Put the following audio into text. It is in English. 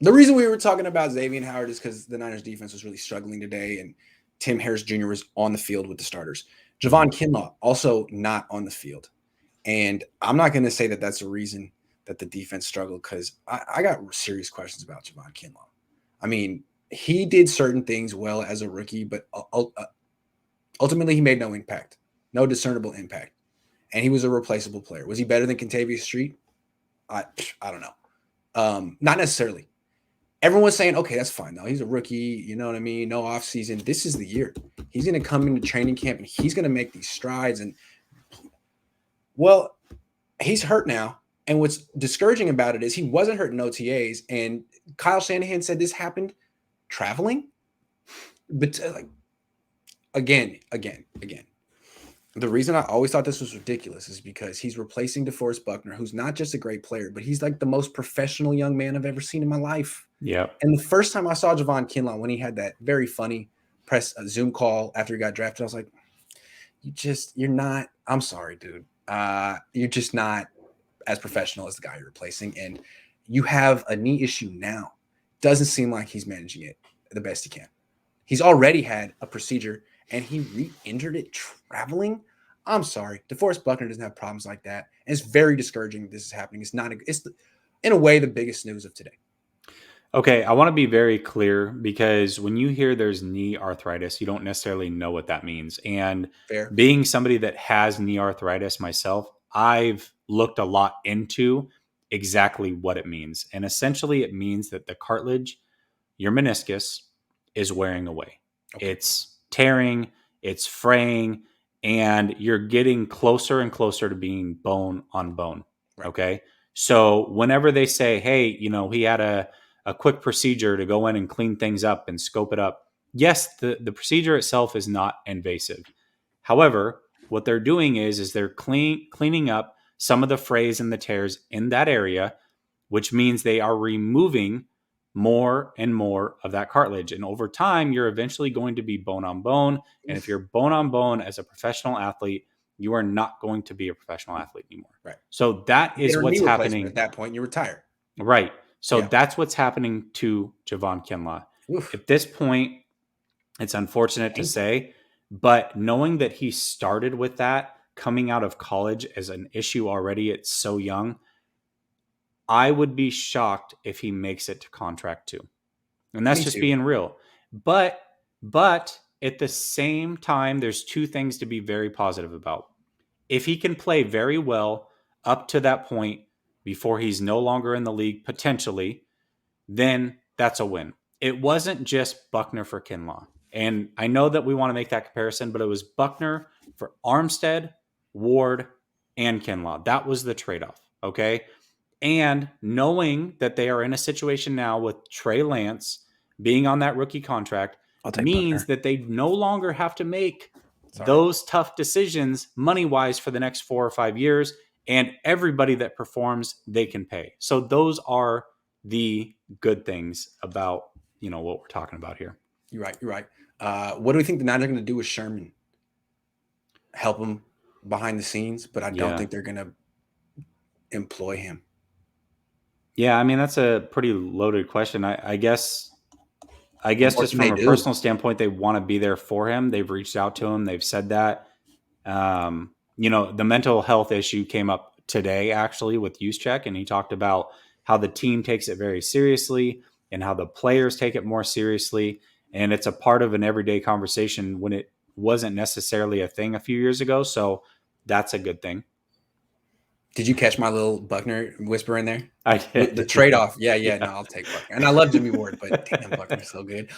The reason we were talking about Xavier Howard is because the Niners defense was really struggling today, and Tim Harris Jr. was on the field with the starters. Javon Kinlaw also not on the field. And I'm not going to say that that's a reason that the defense struggled, because I got serious questions about Javon Kinlaw. I mean, he did certain things well as a rookie, but ultimately he made no impact, no discernible impact. And he was a replaceable player. Was he better than Kentavious Street? I don't know. Not necessarily. Everyone was saying, okay, that's fine, though. He's a rookie. You know what I mean? No offseason. This is the year. He's going to come into training camp, and he's going to make these strides. And, well, he's hurt now. And what's discouraging about it is he wasn't hurt in OTAs. And Kyle Shanahan said this happened traveling. But, again. The reason I always thought this was ridiculous is because he's replacing DeForest Buckner, who's not just a great player, but he's like the most professional young man I've ever seen in my life. Yeah. And the first time I saw Javon Kinlaw, when he had that very funny press Zoom call after he got drafted, I was like, you're not, I'm sorry, dude. You're just not as professional as the guy you're replacing. And you have a knee issue now. Doesn't seem like he's managing it the best he can. He's already had a procedure, and he re-injured it traveling. I'm sorry. DeForest Buckner doesn't have problems like that. And it's very discouraging this is happening. It's in a way, the biggest news of today. Okay, I want to be very clear, because when you hear there's knee arthritis, you don't necessarily know what that means. And being somebody that has knee arthritis myself, I've looked a lot into exactly what it means. And essentially it means that the cartilage, your meniscus, is wearing away. Okay. It's tearing, it's fraying, and you're getting closer and closer to being bone on bone. Right. Okay. So whenever they say, hey, he had a quick procedure to go in and clean things up and scope it up. Yes, the procedure itself is not invasive. However, what they're doing is they're cleaning up some of the frays and the tears in that area, which means they are removing more and more of that cartilage. And over time, you're eventually going to be bone on bone. And if you're bone on bone as a professional athlete, you are not going to be a professional athlete anymore. Right. So that is what's happening. At that point, you retire. Right. So that's what's happening to Javon Kinlaw. Oof. At this point, it's unfortunate to say, but knowing that he started with that coming out of college as an issue already at so young, I would be shocked if he makes it to contract 2. And that's just being real. But at the same time, there's 2 things to be very positive about. If he can play very well up to that point before he's no longer in the league, potentially, then that's a win. It wasn't just Buckner for Kinlaw. And I know that we want to make that comparison, but it was Buckner for Armstead, Ward, and Kinlaw. That was the trade-off, okay? And knowing that they are in a situation now with Trey Lance being on that rookie contract means that they no longer have to make those tough decisions money-wise for the next 4 or 5 years, and everybody that performs, they can pay. So those are the good things about, what we're talking about here. You're right. What do we think the Niners are going to do with Sherman? Help him behind the scenes, but I don't think they're going to employ him. Yeah, I mean, that's a pretty loaded question. I guess just from a personal standpoint, they want to be there for him. They've reached out to him. They've said that. The mental health issue came up today, actually, with Juszczyk, and he talked about how the team takes it very seriously and how the players take it more seriously. And it's a part of an everyday conversation when it wasn't necessarily a thing a few years ago. So that's a good thing. Did you catch my little Buckner whisper in there? I did. The trade-off. Yeah. No, I'll take Buckner. And I love Jimmy Ward, but damn, Buckner's so good.